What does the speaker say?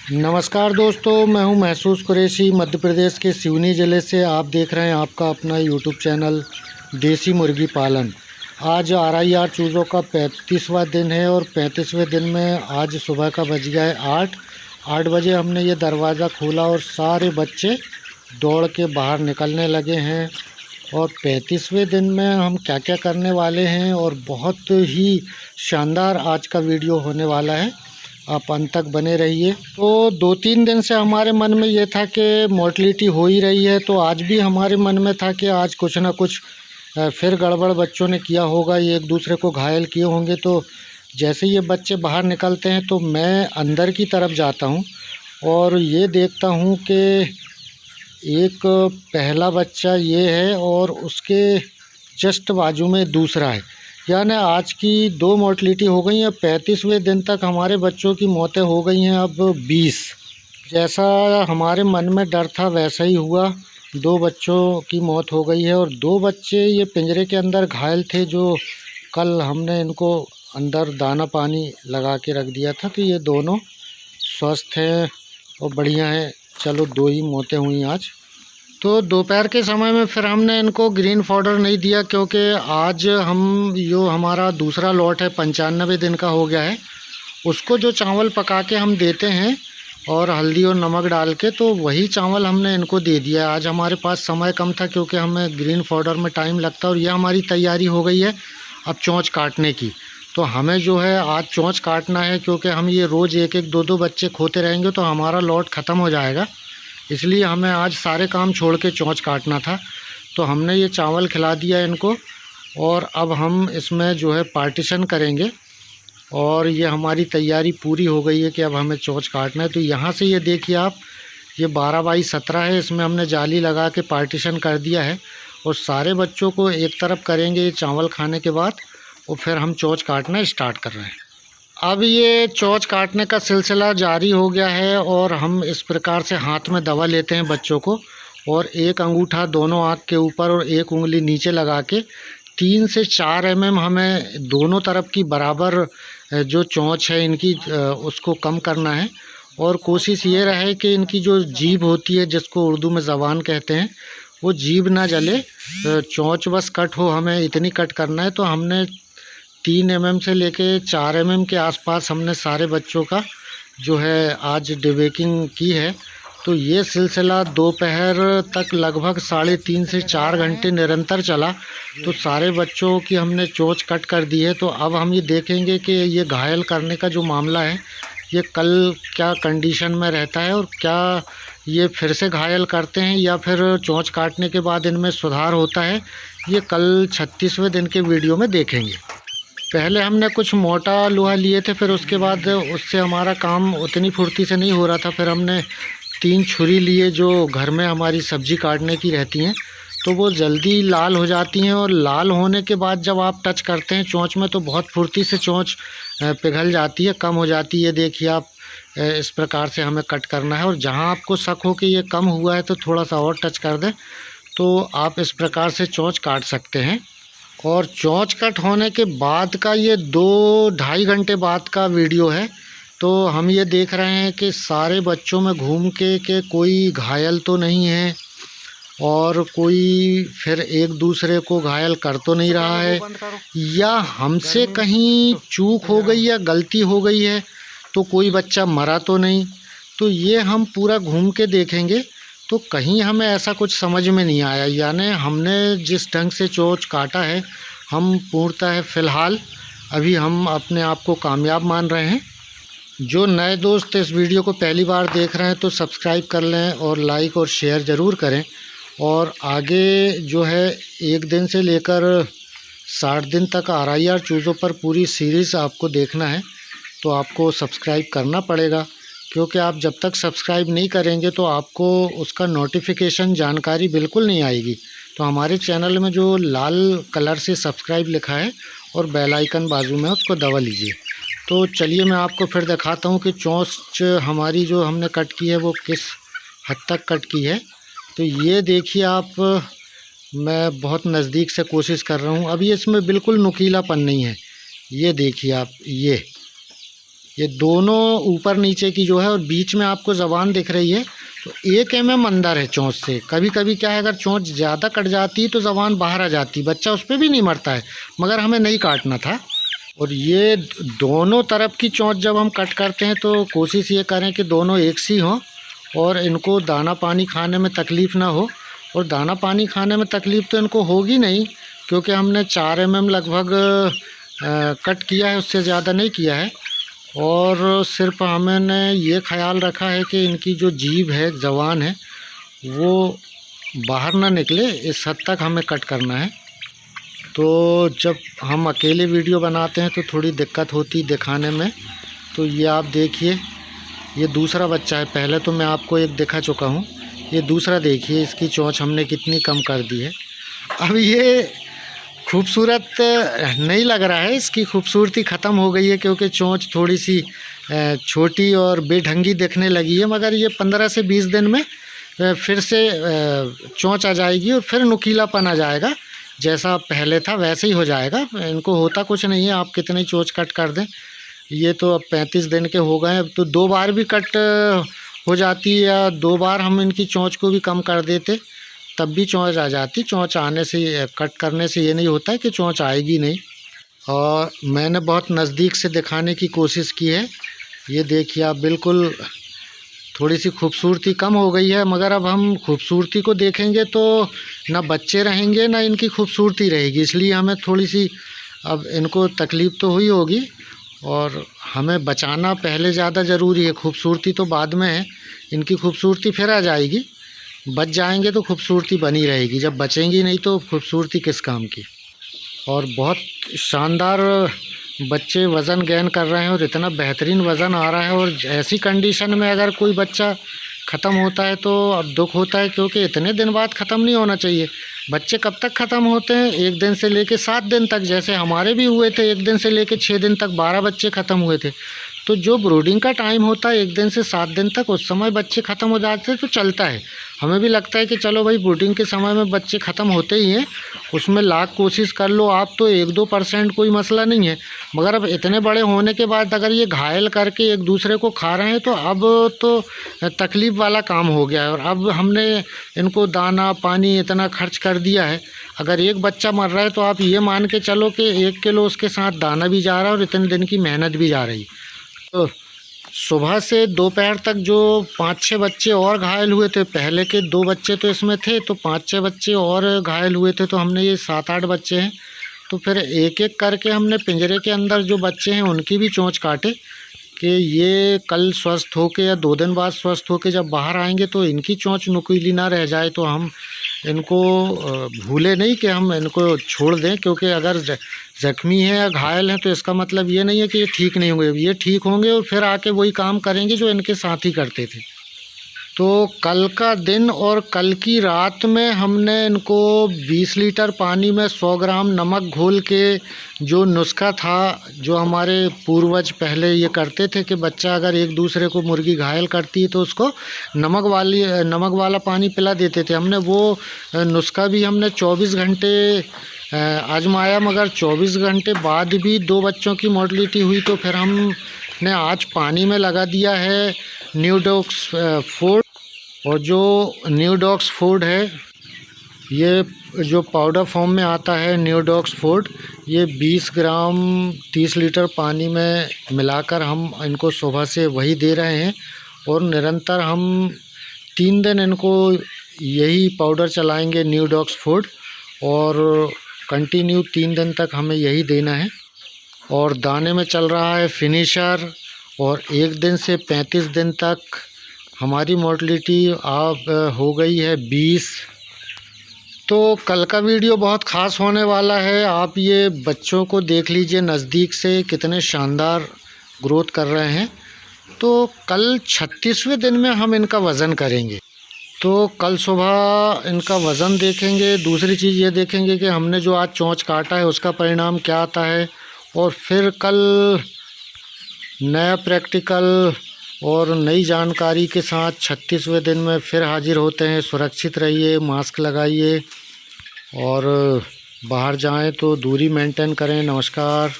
नमस्कार दोस्तों, मैं हूं महसूस कुरैशी मध्य प्रदेश के सिवनी ज़िले से। आप देख रहे हैं आपका अपना यूट्यूब चैनल देसी मुर्गी पालन। आज RIR चूज़ों का 35वां दिन है और 35वें दिन में आज सुबह का बज गया है 8 बजे हमने ये दरवाज़ा खोला और सारे बच्चे दौड़ के बाहर निकलने लगे हैं। और 35वें दिन में हम क्या क्या करने वाले हैं और बहुत ही शानदार आज का वीडियो होने वाला है, आप अंत तक बने रहिए। तो 2-3 दिन से हमारे मन में ये था कि मोर्टलिटी हो ही रही है, तो आज भी हमारे मन में था कि आज कुछ ना कुछ फिर गड़बड़ बच्चों ने किया होगा, ये एक दूसरे को घायल किए होंगे। तो जैसे ये बच्चे बाहर निकलते हैं तो मैं अंदर की तरफ जाता हूँ और ये देखता हूँ कि एक पहला बच्चा ये है और उसके जस्ट बाजू में दूसरा है। यानी आज की 2 मोर्टलिटी हो गई हैं। 35वें दिन तक हमारे बच्चों की मौतें हो गई हैं अब 20। जैसा हमारे मन में डर था वैसा ही हुआ, 2 बच्चों की मौत हो गई है और 2 बच्चे ये पिंजरे के अंदर घायल थे, जो कल हमने इनको अंदर दाना पानी लगा के रख दिया था। तो ये दोनों स्वस्थ हैं और बढ़िया हैं। चलो 2 ही मौतें हुई आज। तो दोपहर के समय में फिर हमने इनको ग्रीन पाउडर नहीं दिया, क्योंकि आज हम जो हमारा दूसरा लॉट है 95 दिन का हो गया है, उसको जो चावल पका के हम देते हैं और हल्दी और नमक डाल के, तो वही चावल हमने इनको दे दिया। आज हमारे पास समय कम था क्योंकि हमें ग्रीन पाउडर में टाइम लगता है और यह हमारी तैयारी हो गई है अब चोंच काटने की। तो हमें जो है आज चोंच काटना है, क्योंकि हम ये रोज़ 1-1, 2-2 बच्चे खोते रहेंगे तो हमारा लॉट ख़त्म हो जाएगा। इसलिए हमें आज सारे काम छोड़ के चोंच काटना था। तो हमने ये चावल खिला दिया इनको और अब हम इसमें जो है पार्टीशन करेंगे और ये हमारी तैयारी पूरी हो गई है कि अब हमें चोंच काटना है। तो यहाँ से ये देखिए आप, ये 12x17 है, इसमें हमने जाली लगा के पार्टीशन कर दिया है और सारे बच्चों को एक तरफ करेंगे ये चावल खाने के बाद और फिर हम चोंच काटना स्टार्ट कर रहे हैं। अब ये चोंच काटने का सिलसिला जारी हो गया है और हम इस प्रकार से हाथ में दवा लेते हैं बच्चों को और एक अंगूठा दोनों आँख के ऊपर और एक उंगली नीचे लगा के 3 से 4 mm हमें दोनों तरफ की बराबर जो चोंच है इनकी उसको कम करना है। और कोशिश ये रहे कि इनकी जो जीभ होती है, जिसको उर्दू में ज़बान कहते हैं, वो जीभ ना जले, चोंच बस कट हो, हमें इतनी कट करना है। तो हमने 3 mm से लेके 4 mm के आसपास हमने सारे बच्चों का जो है आज डिबेकिंग की है। तो ये सिलसिला दोपहर तक लगभग 3.5 से 4 घंटे निरंतर चला। तो सारे बच्चों की हमने चोंच कट कर दी है। तो अब हम ये देखेंगे कि ये घायल करने का जो मामला है, ये कल क्या कंडीशन में रहता है और क्या ये फिर से घायल करते हैं या फिर चोंच काटने के बाद इनमें सुधार होता है, ये कल 36वें दिन के वीडियो में देखेंगे। पहले हमने कुछ मोटा लोहा लिए थे, फिर उसके बाद उससे हमारा काम उतनी फुर्ती से नहीं हो रहा था। फिर हमने 3 छुरी लिए जो घर में हमारी सब्ज़ी काटने की रहती हैं, तो वो जल्दी लाल हो जाती हैं और लाल होने के बाद जब आप टच करते हैं चोंच में तो बहुत फुर्ती से चोंच पिघल जाती है, कम हो जाती है। देखिए आप, इस प्रकार से हमें कट करना है और जहाँ आपको शक हो कि ये कम हुआ है तो थोड़ा सा और टच कर दें, तो आप इस प्रकार से चोंच काट सकते हैं। और चोंच कट होने के बाद का ये 2-2.5 घंटे बाद का वीडियो है। तो हम ये देख रहे हैं कि सारे बच्चों में घूम के कोई घायल तो नहीं है और कोई फिर एक दूसरे को घायल कर तो नहीं रहा है, या हमसे कहीं चूक हो गई या गलती हो गई है, तो कोई बच्चा मरा तो नहीं। तो ये हम पूरा घूम के देखेंगे, तो कहीं हमें ऐसा कुछ समझ में नहीं आया। यानी हमने जिस ढंग से चोंच काटा है, हम पूर्णतः फ़िलहाल अभी हम अपने आप को कामयाब मान रहे हैं। जो नए दोस्त इस वीडियो को पहली बार देख रहे हैं तो सब्सक्राइब कर लें और लाइक और शेयर ज़रूर करें। और आगे जो है 1 दिन से लेकर 60 दिन तक RIR चूज़ों पर पूरी सीरीज़ आपको देखना है, तो आपको सब्सक्राइब करना पड़ेगा, क्योंकि आप जब तक सब्सक्राइब नहीं करेंगे तो आपको उसका नोटिफिकेशन जानकारी बिल्कुल नहीं आएगी। तो हमारे चैनल में जो लाल कलर से सब्सक्राइब लिखा है और बेल आइकन बाजू में, उसको दबा लीजिए। तो चलिए मैं आपको फिर दिखाता हूँ कि चोंच हमारी जो हमने कट की है वो किस हद तक कट की है। तो ये देखिए आप, मैं बहुत नज़दीक से कोशिश कर रहा हूँ। अभी इसमें बिल्कुल नुकीलापन नहीं है, ये देखिए आप, ये ये दोनों ऊपर नीचे की जो है, और बीच में आपको ज़बान दिख रही है, तो 1 mm अंदर है चोंच से। कभी कभी क्या है, अगर चोंच ज़्यादा कट जाती है तो ज़बान बाहर आ जाती, बच्चा उस पर भी नहीं मरता है, मगर हमें नहीं काटना था। और ये दोनों तरफ की चोंच जब हम कट करते हैं तो कोशिश ये करें कि दोनों एक सी हों और इनको दाना पानी खाने में तकलीफ़ ना हो। और दाना पानी खाने में तकलीफ़ तो इनको होगी नहीं, क्योंकि हमने 4 mm लगभग कट किया है, उससे ज़्यादा नहीं किया है। और सिर्फ हमने ये ख्याल रखा है कि इनकी जो जीभ है, ज़बान है, वो बाहर ना निकले, इस हद तक हमें कट करना है। तो जब हम अकेले वीडियो बनाते हैं तो थोड़ी दिक्कत होती दिखाने में। तो ये आप देखिए, ये दूसरा बच्चा है। पहले तो मैं आपको एक दिखा चुका हूँ, ये दूसरा देखिए, इसकी चोंच हमने कितनी कम कर दी है। अब ये खूबसूरत नहीं लग रहा है, इसकी खूबसूरती ख़त्म हो गई है, क्योंकि चोंच थोड़ी सी छोटी और बेढंगी दिखने लगी है। मगर ये 15 से 20 दिन में फिर से चोंच आ जाएगी और फिर नुकीलापन आ जाएगा। जैसा पहले था वैसे ही हो जाएगा। इनको होता कुछ नहीं है, आप कितनी चोंच कट कर दें। ये तो अब 35 दिन के हो गए, अब तो 2 बार भी कट हो जाती है, या 2 बार हम इनकी चोंच को भी कम कर देते तब भी चोंच आ जाती। चोंच आने से, कट करने से ये नहीं होता है कि चोंच आएगी नहीं। और मैंने बहुत नज़दीक से दिखाने की कोशिश की है। ये देखिए आप, बिल्कुल थोड़ी सी खूबसूरती कम हो गई है, मगर अब हम खूबसूरती को देखेंगे तो ना बच्चे रहेंगे ना इनकी खूबसूरती रहेगी। इसलिए हमें थोड़ी सी अब इनको तकलीफ़ तो हुई होगी, और हमें बचाना पहले ज़्यादा ज़रूरी है, खूबसूरती तो बाद में है। इनकी खूबसूरती फिर आ जाएगी, बच जाएंगे तो खूबसूरती बनी रहेगी, जब बचेंगी नहीं तो खूबसूरती किस काम की। और बहुत शानदार बच्चे वज़न गेन कर रहे हैं, और इतना बेहतरीन वज़न आ रहा है। और ऐसी कंडीशन में अगर कोई बच्चा ख़त्म होता है तो अब दुख होता है, क्योंकि इतने दिन बाद ख़त्म नहीं होना चाहिए। बच्चे कब तक ख़त्म होते हैं? 1 दिन से लेके 7 दिन तक, जैसे हमारे भी हुए थे। 1 दिन से लेके 6 दिन तक 12 बच्चे ख़त्म हुए थे। तो जो ब्रूडिंग का टाइम होता है 1 दिन से 7 दिन तक, उस समय बच्चे ख़त्म हो जाते हैं तो चलता है। हमें भी लगता है कि चलो भाई, ब्रूडिंग के समय में बच्चे ख़त्म होते ही हैं, उसमें लाख कोशिश कर लो आप तो 1-2% कोई मसला नहीं है। मगर अब इतने बड़े होने के बाद अगर ये घायल करके एक दूसरे को खा रहे हैं तो अब तो तकलीफ़ वाला काम हो गया है। और अब हमने इनको दाना पानी इतना खर्च कर दिया है, अगर एक बच्चा मर रहा है तो आप ये मान के चलो कि 1 किलो उसके साथ दाना भी जा रहा है और इतने दिन की मेहनत भी जा रही। तो सुबह से दोपहर तक जो 5-6 बच्चे और घायल हुए थे, पहले के 2 बच्चे तो इसमें थे, तो 5-6 बच्चे और घायल हुए थे, तो हमने ये 7-8 बच्चे हैं। तो फिर एक एक करके हमने पिंजरे के अंदर जो बच्चे हैं उनकी भी चोंच काटे, कि ये कल स्वस्थ होके या 2 दिन बाद स्वस्थ होके जब बाहर आएंगे तो इनकी चोंच नुकीली ना रह जाए, तो हम इनको भूले नहीं कि हम इनको छोड़ दें। क्योंकि अगर ज़ख्मी हैं या घायल हैं तो इसका मतलब ये नहीं है कि ये ठीक नहीं होंगे, ये ठीक होंगे और फिर आके वही काम करेंगे जो इनके साथ ही करते थे। तो कल का दिन और कल की रात में हमने इनको 20 लीटर पानी में 100 ग्राम नमक घोल के, जो नुस्खा था जो हमारे पूर्वज पहले ये करते थे कि बच्चा अगर एक दूसरे को मुर्गी घायल करती है तो उसको नमक वाला पानी पिला देते थे। हमने वो नुस्खा भी हमने 24 घंटे आजमाया, मगर 24 घंटे बाद भी 2 बच्चों की मोर्टलिटी हुई। तो फिर हमने आज पानी में लगा दिया है न्यूडॉक्स फूड। और जो न्यूडॉक्स फूड है, ये जो पाउडर फॉर्म में आता है न्यूडॉक्स फूड, ये 20 ग्राम 30 लीटर पानी में मिलाकर हम इनको सुबह से वही दे रहे हैं। और निरंतर हम 3 दिन इनको यही पाउडर चलाएंगे न्यूडॉक्स फूड, और कंटिन्यू 3 दिन तक हमें यही देना है। और दाने में चल रहा है फिनिशर, और 1 दिन से 35 दिन तक हमारी मोर्टलिटी अब हो गई है 20। तो कल का वीडियो बहुत ख़ास होने वाला है। आप ये बच्चों को देख लीजिए नज़दीक से, कितने शानदार ग्रोथ कर रहे हैं। तो कल 36वें दिन में हम इनका वज़न करेंगे, तो कल सुबह इनका वज़न देखेंगे। दूसरी चीज़ ये देखेंगे कि हमने जो आज चोंच काटा है उसका परिणाम क्या आता है। और फिर कल नया प्रैक्टिकल और नई जानकारी के साथ 36वें दिन में फिर हाजिर होते हैं। सुरक्षित रहिए, मास्क लगाइए, और बाहर जाएं तो दूरी मेंटेन करें। नमस्कार।